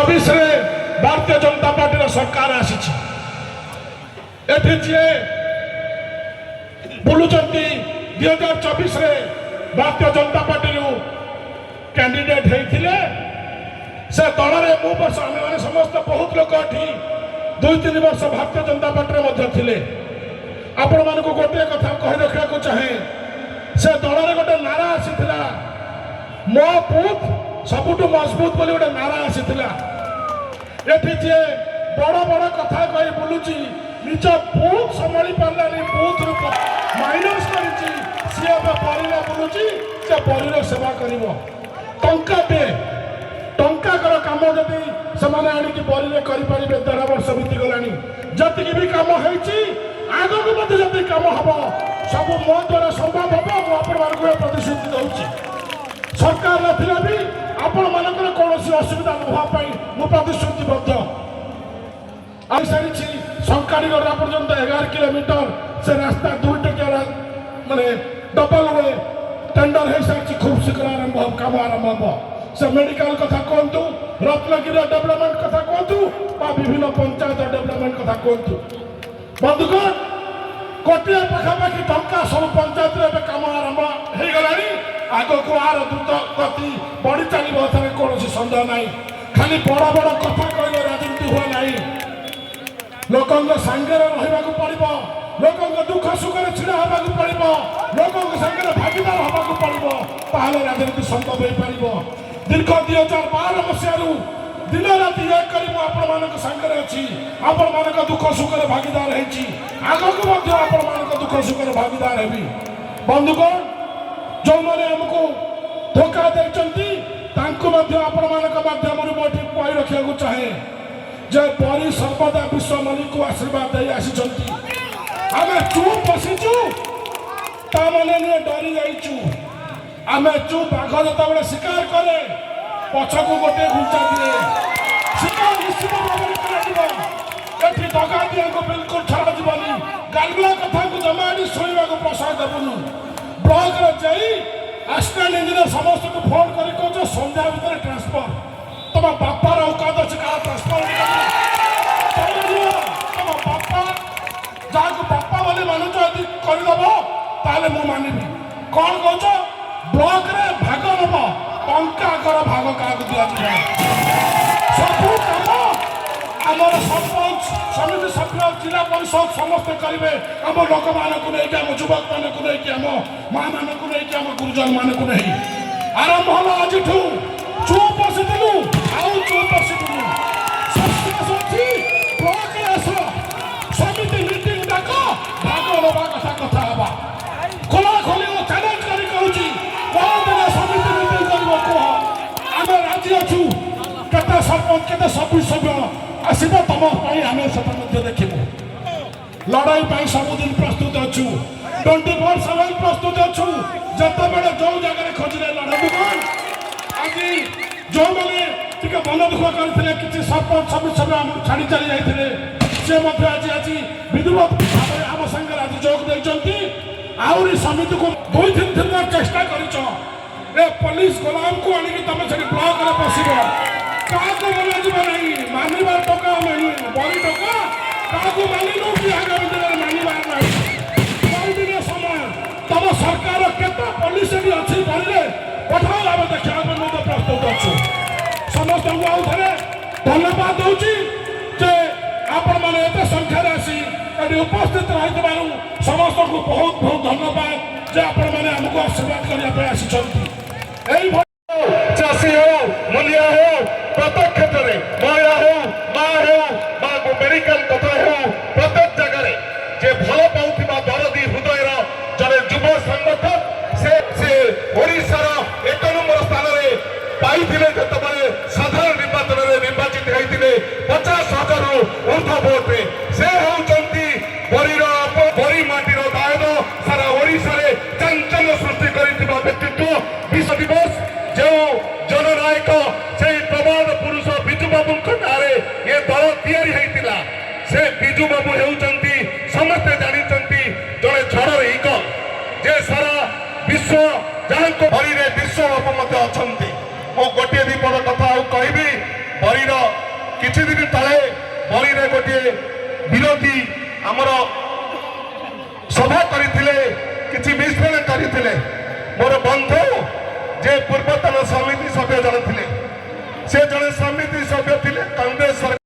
24 Bharatiya Janata party सरकार आसी बुलुंट 2024 Bharatiya Janata party candidate होते से दल में वर्ष आम मैंने समस्त बहुत लोग ये 2-3 वर्ष भारतीय जनता पार्टी थे आपण मान गोटे कथा कही रखा चाहे से दल में गोटे नारा आसीला मो बूथ सबुठ मजबूत बोली गोटे नारा आसीला एठी जे बड़ बड़ कथा कही बुलुची निज बूथ संभाली पार्लानी बूथ रूप माइनस करी सी परिला बुलुची से परीर सेवा कर टंका दे टंका कर काम जदि से आणिकी बरी करें 13 वर्ष बीतीगला जी भी कम होती आग को जब कम हम सब मो द्वारा संभव हम मुझे प्रतिश्रुति दूसरी सरकार ना भी आपण मानकर कौन असुविधा नापी मु प्रतिश्रुतिबद्ध आई सारी शंकाड़ीगढ़ पर्यंत 11 किलोमीटर से रास्ता 2 टकिया माने डबल वे टेंडर हो सारी खूब शीघ्र आरंभ कम आरंभ हम से मेडिकल कथा कहतु रत्नगिरी डेवलपमेंट कथा कहतु विभिन्न पंचायत डेवलपमेंट कथा कहतु बंधुगण कोटिया पाखापाखि टंका सब पंचायत कम आरंभ हो गला आग को आर द्रुत गति बढ़ी चलो कौन सन्देह ना खाली बड़ बड़ कथा कहले राजनीति हुए ना लोकों सांगे रहा पड़ो लोकों दुख सुख छिड़ा हाँ पड़ो लोकों सांगे भागीदार हाँ पड़ो ताहले राजनीति संभव हो पार दीर्घ 2012 मसीह दिन राति एक करी सांगे अच्छी आपण मान दुख सुख भागीदार आगक आपण दुख सुख भागीदार हेबी बंधुगण जो मैंने आमको धोखा देती आपण माध्यम कही रखा चाहे जे परी सर्वदा विश्वमणि को आशीर्वाद दे आसी आम चुप बसीचु ताने डरी जाइचु आम चुप आग जो शिकार करे पछक गोटे घुंचा दिए शिकार निश्चित भाव में दगा दिया को बिल्कुल छड़ा जीवनी गालगुला कथा को जमा शुणा को प्रसाद देवुनु ब्लॉक जाई असिस्टेंट इंजीनियर समस्त को फोन कर कह संध्या भितर ट्रांसफर तुम बापार औकात अच्छे क्या ट्रांसफर तुम बापा जहाँ बापा बोली मानुच यदि करदेव ताले मु मानिबी कौन कह ब्लॉक रे भाग नब टंका कर भाग क्या दिया सब कम आमर सरपंच समिति सभ्य जिला परिषद समस्त करेंगे आम लोक मानक नहीं आम युवक मानक नहीं आम माँ मानक नहीं आम गुरुजन मानक नहीं आरंभ हल आज चुप बसीलु आउ चुप बसीलु ब्लॉक आस समिति मीटिंग डाक भाग नवा कथा कथा हवा खोला खोली चैलेंज करी कहूँ कौन दिन समिति मीटिंग कर कह आम राजी अच्छु केते सरपंच केते सभी सभ्य आसब तुम आम से देखू लड़ाई सबुदिन प्रस्तुत अच्छु 24/7 प्रस्तुत अच्छु जिते बड़े जो जगह खोजले लड़ाई आज जो मैंने मन दुख करते किसी सरपंच सभी सभ्य छाड़ी चली जाते सी आज आज विधिवत भाव आम सागर आज जोग देती आहरी समिति को 2-3 दिन चेष्टा कर पुलिस गुलाम को आनिक तुम से ब्लॉक में बसब क्या मना नहीं मानवार टका नहीं बड़ी टका क्या मानिलु कि आगामी दिन में मानवार नहीं कई दिन समय तुम सरकार केते पुलिस अच्छी बड़े पठाओ आम देखा मत प्रस्तुत अच्छु समस्त आउ थे धन्यवाद दूसरी जे आपण मैंने एत संख्यार आसी ये उपस्थित रही समस्त को बहुत बहुत धन्यवाद जे आपण मैंने आमको आशीर्वाद करने आसी चाषी हो मुलिया हो प्रत्येक क्षेत्र में महिला हो माँ हो मेडिकल कथा हो प्रत्येक जगह जे भल पाउथिबा दरदी हृदय जड़े युव संगठन से ओडिशार 1 नंबर स्थान में पाइथिले जतबले साधारण निर्वाचन में निर्वाचित होइथिले 50,000 रु ऊर्ध्व वोट रे से होउचंती बरी माटीर दायद सारा ओडिशा रे चंचल सृष्टि करिथिबा व्यक्तित्व विश्व दिवस जो जननायक से प्रबाद पुरुष बिजू बाबू नारे ये दल या से बिजू बाबू होती समस्ते जानते जड़े झड़र इगल जे सारा विश्व जहाँ बरी विश्व बाबू अच्छा गोटे 2 पद कथा कहबी बरीर କିଛି ଦିନ ତଳେ ବଳିରେ ଗୋଟିଏ ବିରୋଧୀ ଆମର ସଭା କରିଥିଲେ, କିଛି ବିସ୍ଫୋରଣ କରିଥିଲେ। ମୋର ବନ୍ଧୁ ଯେ ପୂର୍ବତନ ସମିତି ସଭ୍ୟ ଜଣେ ଥିଲେ, ସେ ଜଣେ ସମିତି ସଭ୍ୟ ଥିଲେ କଂଗ୍ରେସ ସରକାର